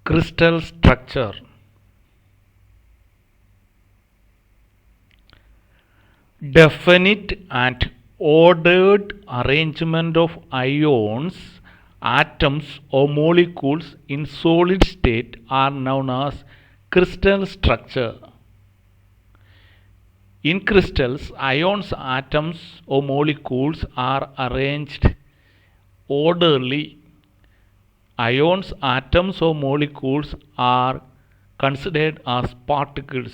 Crystal structure. Definite and ordered arrangement of ions, atoms or molecules in solid state are known as crystal structure. In crystals, ions, atoms or molecules are arranged orderly. Ions, atoms or molecules are considered as particles.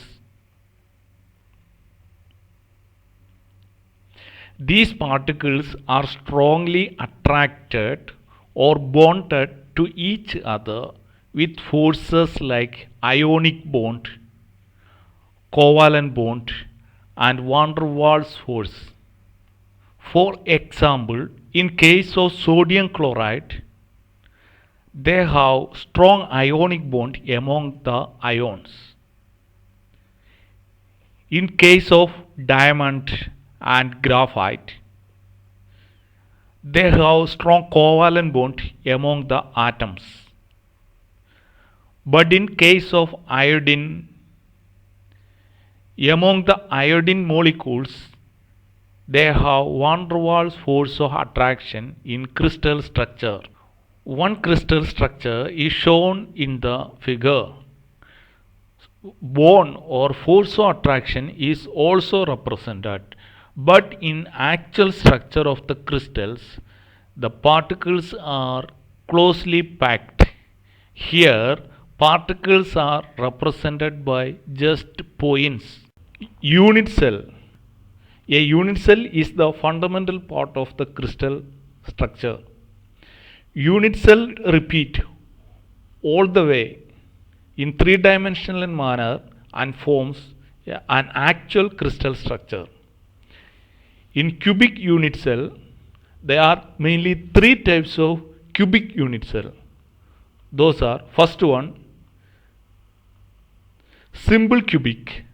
These particles are strongly attracted or bonded to each other with forces like ionic bond, covalent bond, and van der Waals force. For example, in case of sodium chloride, they have strong ionic bond among the ions. In case of diamond and graphite, they have strong covalent bond among the atoms. But in case of iodine, among the iodine molecules, they have van der Waals force of attraction in crystal structure. One crystal structure is shown in the figure. Bond or force of attraction is also represented, but in actual structure of the crystals, the particles are closely packed. Here, particles are represented by just points. Unit cell. A unit cell is the fundamental part of the crystal structure. Unit cell repeat all the way in three-dimensional manner and forms an actual crystal structure. In cubic unit cell, there are mainly three types of cubic unit cell. Those are, first one, simple cubic.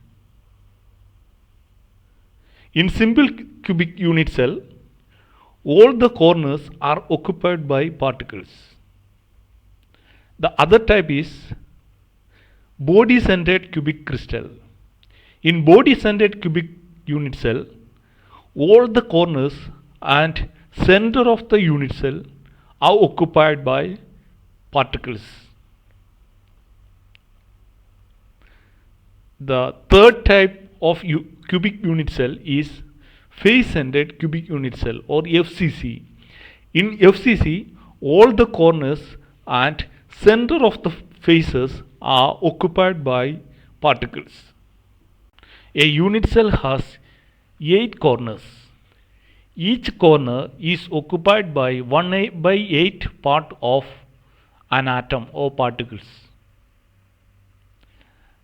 In simple cubic unit cell, all the corners are occupied by particles. The other type is body-centered cubic crystal. In body-centered cubic unit cell, all the corners and center of the unit cell are occupied by particles. The third type of cubic unit cell is face-centered cubic unit cell or FCC. In FCC, all the corners and center of the faces are occupied by particles. A unit cell has 8 corners. Each corner is occupied by 1 by 8 part of an atom or particles.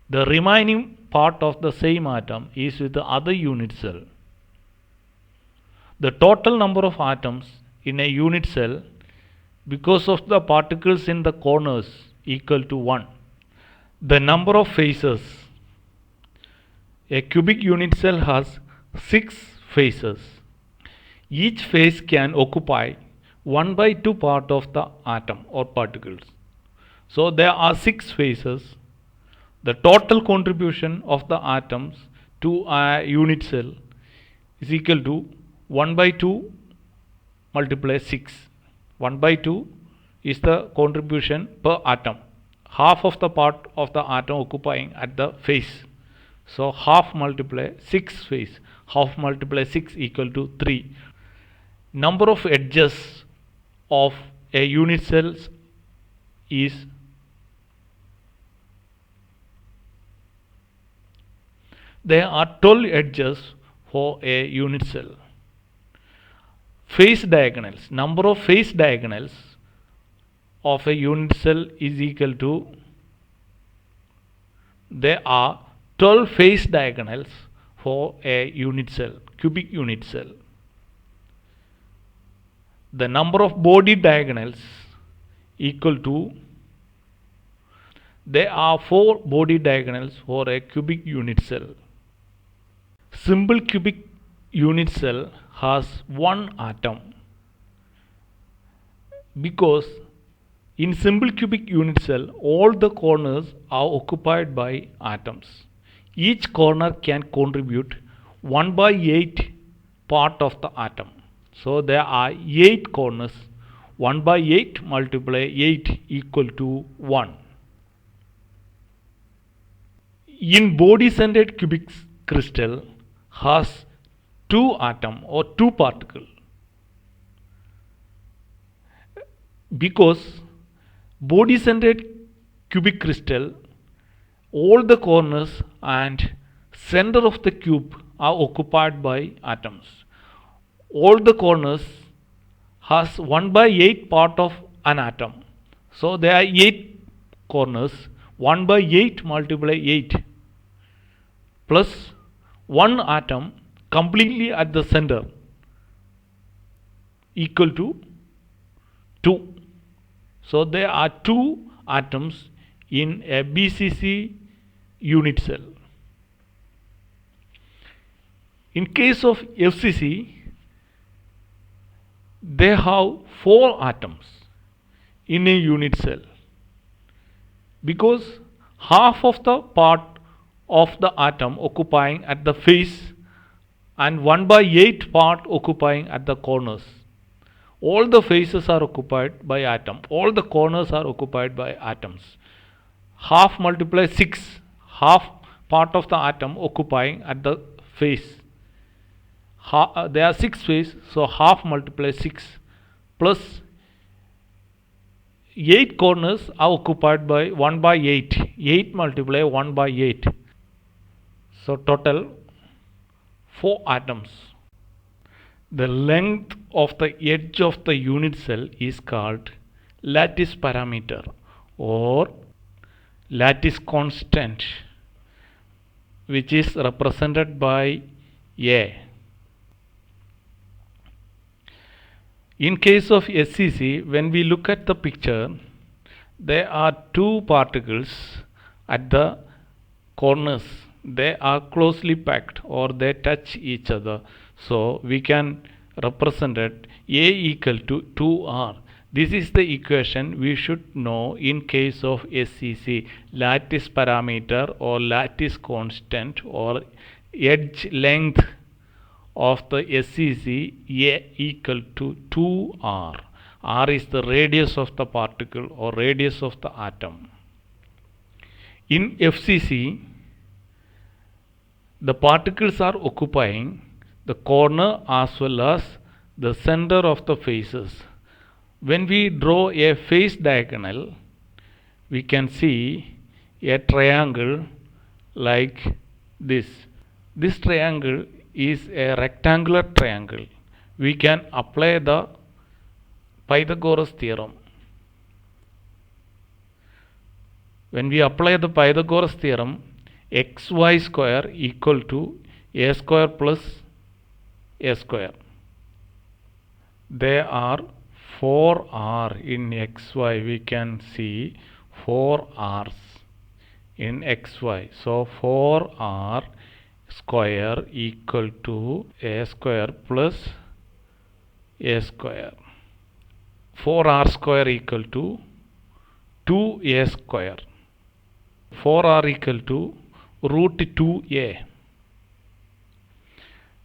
The remaining part of the same atom is with the other unit cell. The total number of atoms in a unit cell because of the particles in the corners equal to 1. The number of faces. A cubic unit cell has 6 faces. Each face can occupy 1 by 2 part of the atom or particles. So there are 6 faces. The total contribution of the atoms to a unit cell is equal to 1 by 2 multiply 6. 1 by 2 is the contribution per atom. Half of the part of the atom occupying at the face. So half multiply 6 face. Half multiply 6 equal to 3. Number of edges of a unit cell is there are 12 edges for a unit cell. Face diagonals. Number of face diagonals of a unit cell is equal to, there are 12 face diagonals for a unit cell, cubic unit cell. The number of body diagonals equal to, there are 4 body diagonals for a cubic unit cell. Simple cubic unit cell has one atom because In simple cubic unit cell, all the corners are occupied by atoms. Each corner can contribute 1 by 8 part of the atom. So there are 8 corners. 1 by 8 multiply 8 equal to 1. In body-centered cubic crystal has 2 atom or 2 particle. Because body-centered cubic crystal, all the corners and center of the cube are occupied by atoms. All the corners has 1 by 8 part of an atom. So there are 8 corners. 1 by 8 multiply 8 plus 1 atom completely at the center equal to 2. So there are 2 atoms in a BCC unit cell. In case of FCC, they have 4 atoms in a unit cell, because half of the part of the atom occupying at the face and 1 by 8 part occupying at the corners. All the faces are occupied by atom. All the corners are occupied by atoms. Half multiply 6. Half part of the atom occupying at the face. There are 6 faces, so half multiply 6 plus 8 corners are occupied by 1 by 8. 8 multiply 1 by 8. So total 4 atoms. The length of the edge of the unit cell is called lattice parameter or lattice constant, which is represented by A. In case of SCC, when we look at the picture, there are 2 particles at the corners. They are closely packed or they touch each other. So we can represent it A equal to 2R. This is the equation we should know in case of SCC, lattice parameter or lattice constant or edge length of the SCC, A equal to 2R. R is the radius of the particle or radius of the atom. In FCC, the particles are occupying the corner as well as the center of the faces. When we draw a face diagonal, we can see a triangle like this. This triangle is a rectangular triangle. We can apply the Pythagoras theorem. When we apply the Pythagoras theorem, xy square equal to a square plus a square. There are 4r in xy. We can see 4 r's in xy. So 4r square equal to a square plus a square. 4r square equal to 2a square. 4r equal to root 2a.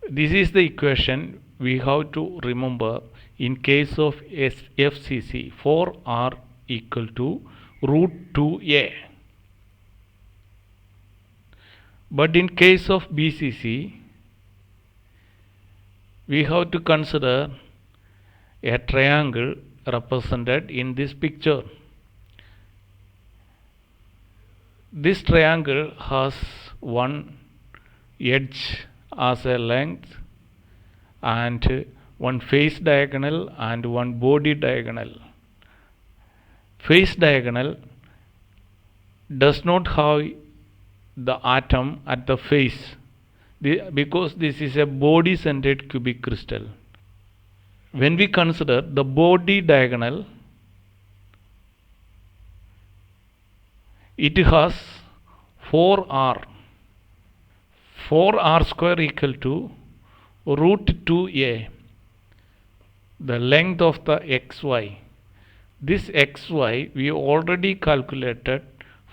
This is the equation we have to remember in case of FCC. 4r equal to root 2a. But in case of BCC, we have to consider a triangle represented in this picture. This triangle has one edge as a length and one face diagonal and one body diagonal. Face diagonal does not have the atom at the face because this is a body centered cubic crystal. When we consider the body diagonal, it has 4r. 4r square equal to root 2a, the length of the xy. This xy we already calculated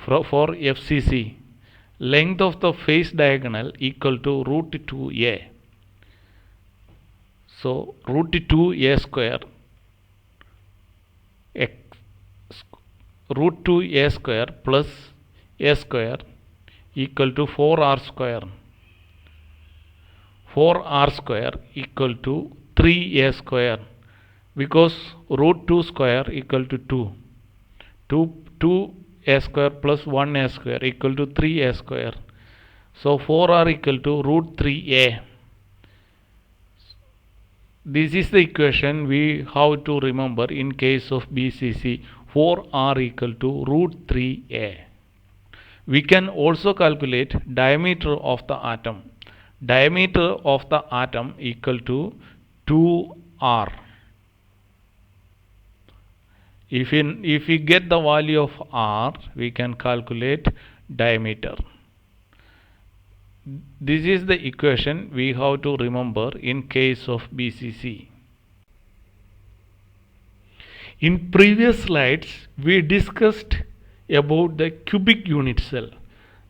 for FCC. Length of the face diagonal equal to root 2a. So root 2a square x root 2a square plus a square equal to 4r square. 4r square equal to 3a square, because root 2 square equal to 2. 2a square plus 1a square equal to 3a square. So 4r equal to root 3a. This is the equation we have to remember in case of BCC. 4r equal to root 3a. We can also calculate diameter of the atom. Diameter of the atom equal to 2r. If we get the value of r, we can calculate diameter. This is the equation we have to remember in case of BCC. In previous slides, we discussed about the cubic unit cell.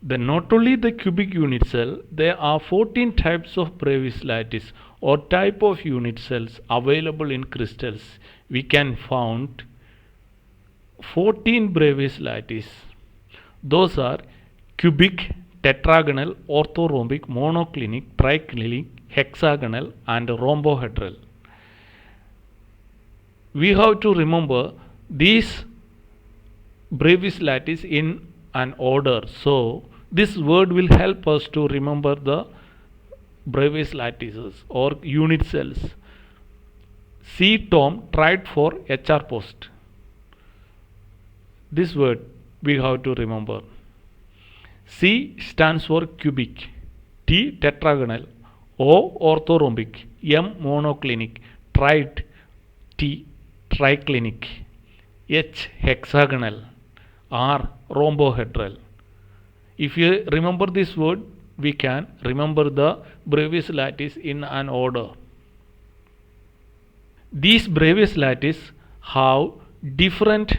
Not only the cubic unit cell, there are 14 types of Bravais lattice or type of unit cells available in crystals. We can find 14 Bravais lattice. Those are cubic, tetragonal, orthorhombic, monoclinic, triclinic, hexagonal and rhombohedral. We have to remember these Bravais lattice in an order. So this word will help us to remember the Bravais lattices or unit cells. C. Tom tried for HR post. This word we have to remember. C stands for cubic, T tetragonal, O orthorhombic, M monoclinic, trite, T triclinic, H hexagonal, R rhombohedral. If you remember this word, we can remember the Bravais lattice in an order. These Bravais lattice have different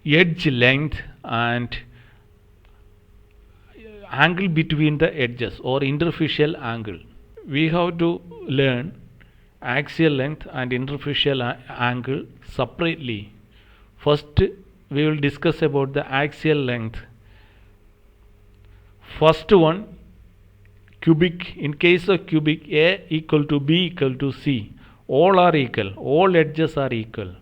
edge length and angle between the edges or interfacial angle. We have to learn axial length and interfacial angle separately. First, we will discuss about the axial length. First one, cubic. In case of cubic, A equal to B equal to C. All are equal. All edges are equal.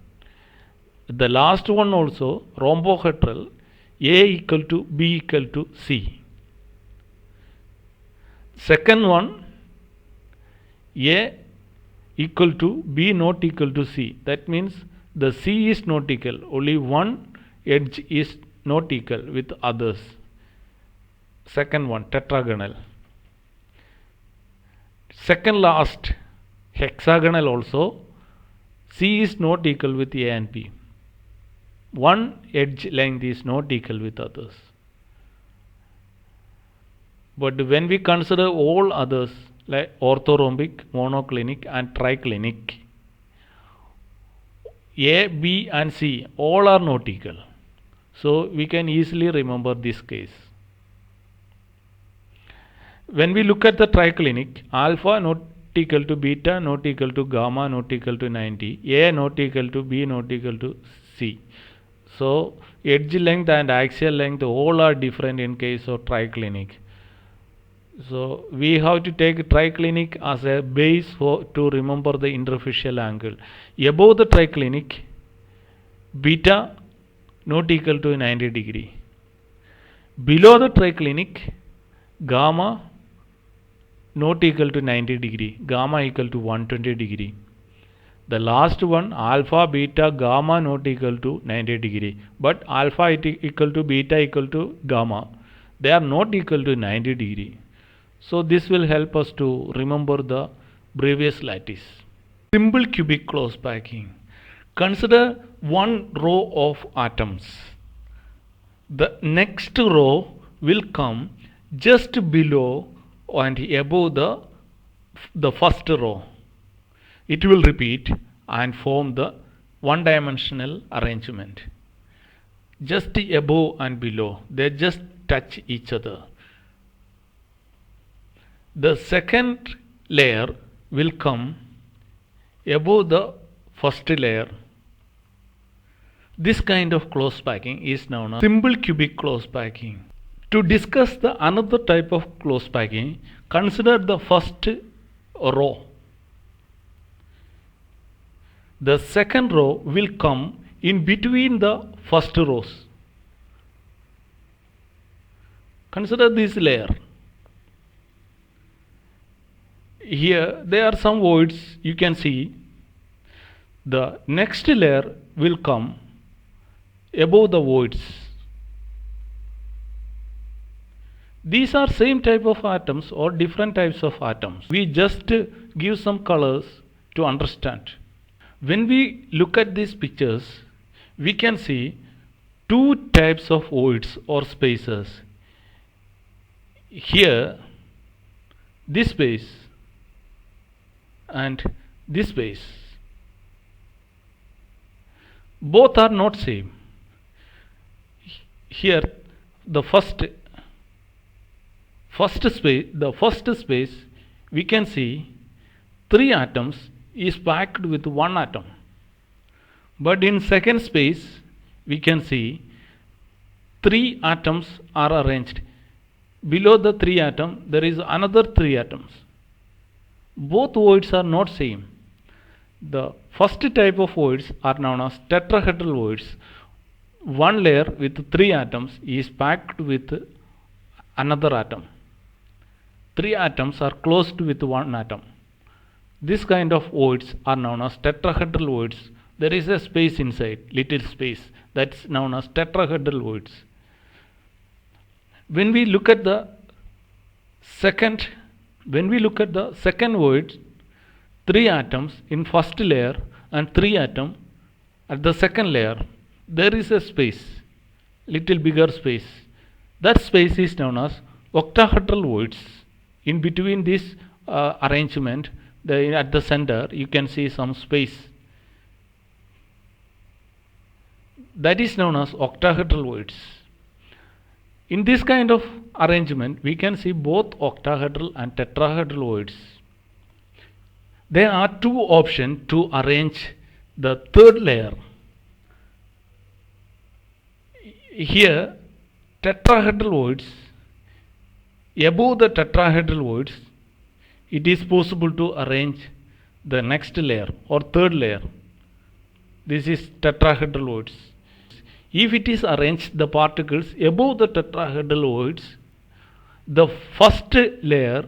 The last one also, rhombohedral, A equal to B equal to C. Second one, A equal to B not equal to C. That means the C is not equal. Only one edge is not equal with others. Second one, tetragonal. Second last, hexagonal also. C is not equal with A and B. One edge length is not equal with others. But when we consider all others like orthorhombic, monoclinic and triclinic, A, B and C all are not equal. So we can easily remember this case. When we look at the triclinic, alpha not equal to beta not equal to gamma not equal to 90, A not equal to B not equal to C. So edge length and axial length all are different in case of triclinic. So we have to take triclinic as a base to remember the interfacial angle. Above the triclinic, beta not equal to 90 degree. Below the triclinic, gamma not equal to 90 degree. Gamma equal to 120 degree. The last one, alpha, beta, gamma not equal to 90 degree. But alpha equal to beta equal to gamma. They are not equal to 90 degree. So this will help us to remember the Bravais lattice. Simple cubic close packing. Consider one row of atoms. The next row will come just below and above the first row. It will repeat and form the one dimensional arrangement. Just above and below, they just touch each other. The second layer will come above the first layer. This kind of close packing is known as simple cubic close packing. To discuss the another type of close packing, consider the first row. The second row will come in between the first rows. Consider this layer. Here there are some voids, you can see. The next layer will come above the voids. These are same type of atoms or different types of atoms. We just give some colors to understand. When we look at these pictures, we can see two types of voids or spaces. Here, this space and this space. Both are not same. Here, the first space, we can see 3 atoms is packed with 1 atom. But in second space, we can see 3 atoms are arranged. Below the 3 atom, there is another 3 atoms. Both voids are not same. The first type of voids are known as tetrahedral voids. One layer with 3 atoms is packed with another atom. 3 atoms are closed with 1 atom. This kind of voids are known as tetrahedral voids. There is a space inside, little space, that's known as tetrahedral voids. When we look at the second void, 3 atoms in first layer and 3 atoms at the second layer, there is a space, little bigger space. That space is known as octahedral voids. In between this arrangement, at the center, you can see some space. That is known as octahedral voids. In this kind of arrangement, we can see both octahedral and tetrahedral voids. There are 2 options to arrange the third layer. Here, tetrahedral voids, above the tetrahedral voids, it is possible to arrange the next layer or third layer. This is tetrahedral voids. If it is arranged the particles above the tetrahedral voids, the first layer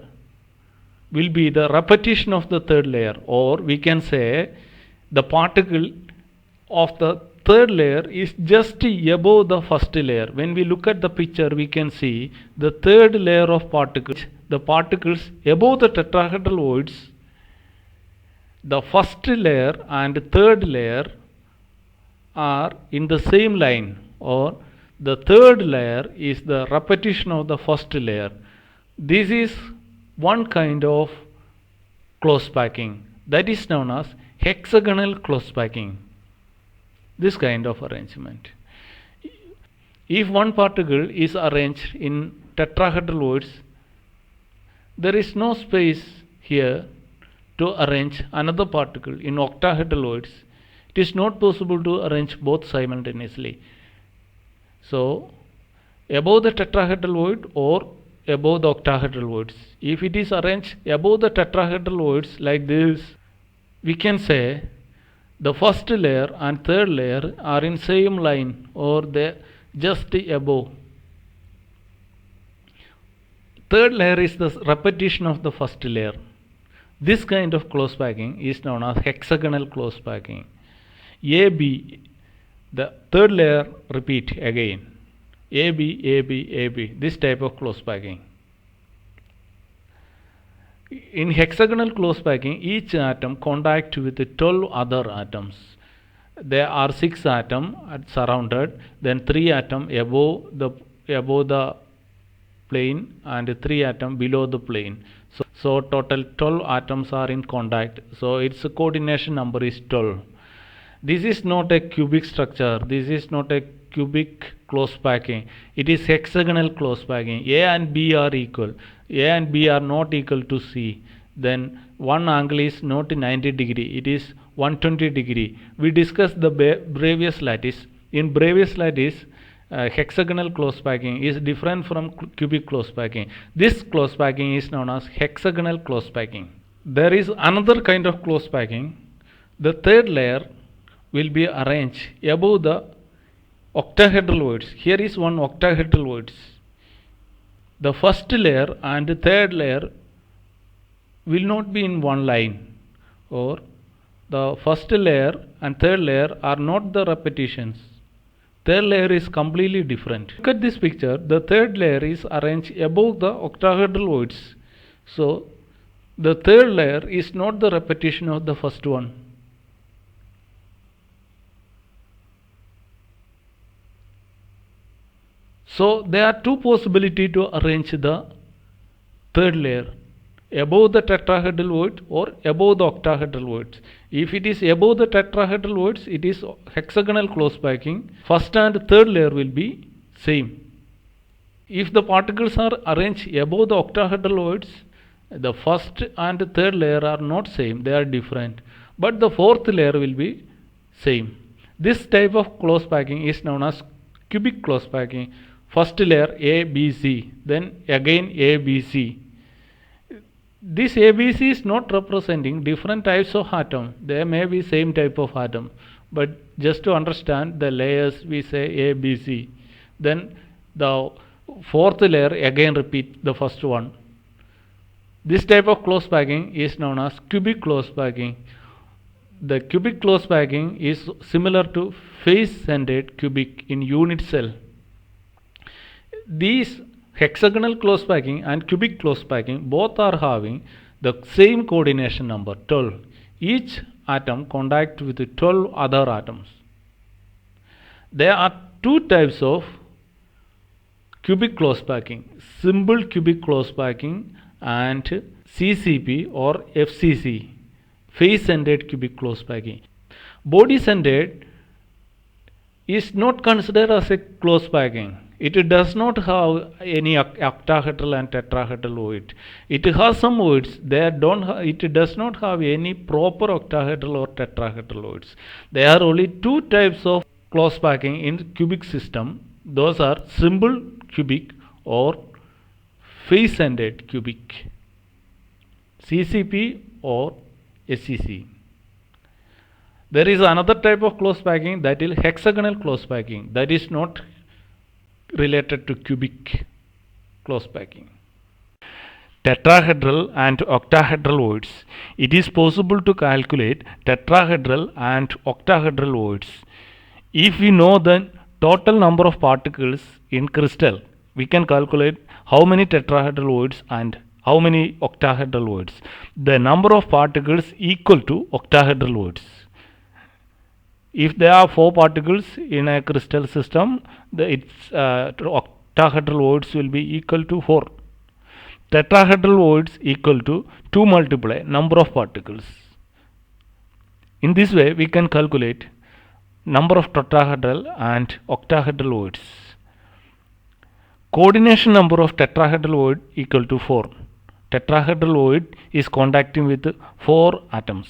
will be the repetition of the third layer, or we can say the particle of the third layer is just above the first layer. When we look at the picture, we can see the third layer of particles, the particles above the tetrahedral voids. The first layer and third layer are in the same line, or the third layer is the repetition of the first layer. This is one kind of close packing, that is known as hexagonal close packing. This kind of arrangement. If one particle is arranged in tetrahedral voids, there is no space here to arrange another particle in octahedral voids. It is not possible to arrange both simultaneously. So, above the tetrahedral void or above the octahedral voids. If it is arranged above the tetrahedral voids like this, we can say the first layer and third layer are in same line, or they just above. Third layer is the repetition of the first layer. This kind of close packing is known as hexagonal close packing. AB, the third layer repeat again. AB, AB, AB, this type of close packing. In hexagonal close packing, each atom contact with 12 other atoms. There are 6 atoms surrounded, then 3 atoms above the plane and 3 atoms below the plane. So total 12 atoms are in contact. So its coordination number is 12. This is not a cubic structure. This is not a cubic close packing. It is hexagonal close packing. A and B are equal. A and B are not equal to C. Then one angle is not 90 degree. It is 120 degree. We discussed the Bravais lattice. In Bravais lattice, hexagonal close packing is different from cubic close packing. This close packing is known as hexagonal close packing. There is another kind of close packing. The third layer will be arranged above the octahedral voids. Here is one octahedral voids. The first layer and the third layer will not be in one line, or the first layer and third layer are not the repetitions. Third layer is completely different. Look at this picture. The third layer is arranged above the octahedral voids. So the third layer is not the repetition of the first one. So there are two possibilities to arrange the third layer: above the tetrahedral void or above the octahedral voids. If it is above the tetrahedral voids, it is hexagonal close packing. First and third layer will be same. If the particles are arranged above the octahedral voids, the first and third layer are not same, they are different, but the fourth layer will be same. This type of close packing is known as cubic close packing. First layer A, B, C, then again A, B, C. This ABC is not representing different types of atom. There may be same type of atom, but just to understand the layers, we say A, B, C. Then the fourth layer again repeat the first one. This type of close packing is known as cubic close packing. The cubic close packing is similar to face-centered cubic in unit cell. These hexagonal close packing and cubic close packing both are having the same coordination number 12. Each atom contact with 12 other atoms. There are two types of cubic close packing: simple cubic close packing and CCP or FCC, face-centered cubic close packing. Body-centered is not considered as a close packing. It does not have any octahedral and tetrahedral void. It has some voids. It does not have any proper octahedral or tetrahedral voids. There are only two types of close packing in cubic system. Those are simple cubic or face-centered cubic, CCP or SCC. There is another type of close packing, that is hexagonal close packing. That is not related to cubic close packing. Tetrahedral and octahedral voids. It is possible to calculate tetrahedral and octahedral voids. If we know the total number of particles in crystal, we can calculate how many tetrahedral voids and how many octahedral voids. The number of particles equal to octahedral voids. If there are 4 particles in a crystal system, its octahedral voids will be equal to 4. Tetrahedral voids equal to 2 multiply number of particles. In this way, we can calculate number of tetrahedral and octahedral voids. Coordination number of tetrahedral void equal to 4. Tetrahedral void is contacting with 4 atoms.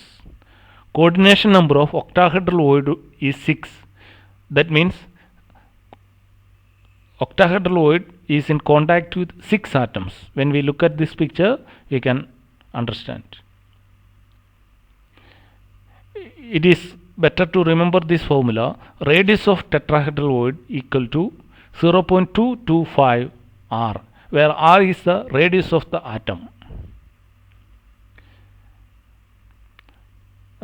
Coordination number of octahedral void is 6. That means octahedral void is in contact with 6 atoms. When we look at this picture, we can understand. It is better to remember this formula. Radius of tetrahedral void equal to 0.225 r, where r is the radius of the atom.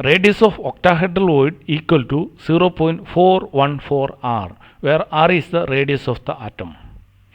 Radius of octahedral void equal to 0.414 r, where r is the radius of the atom.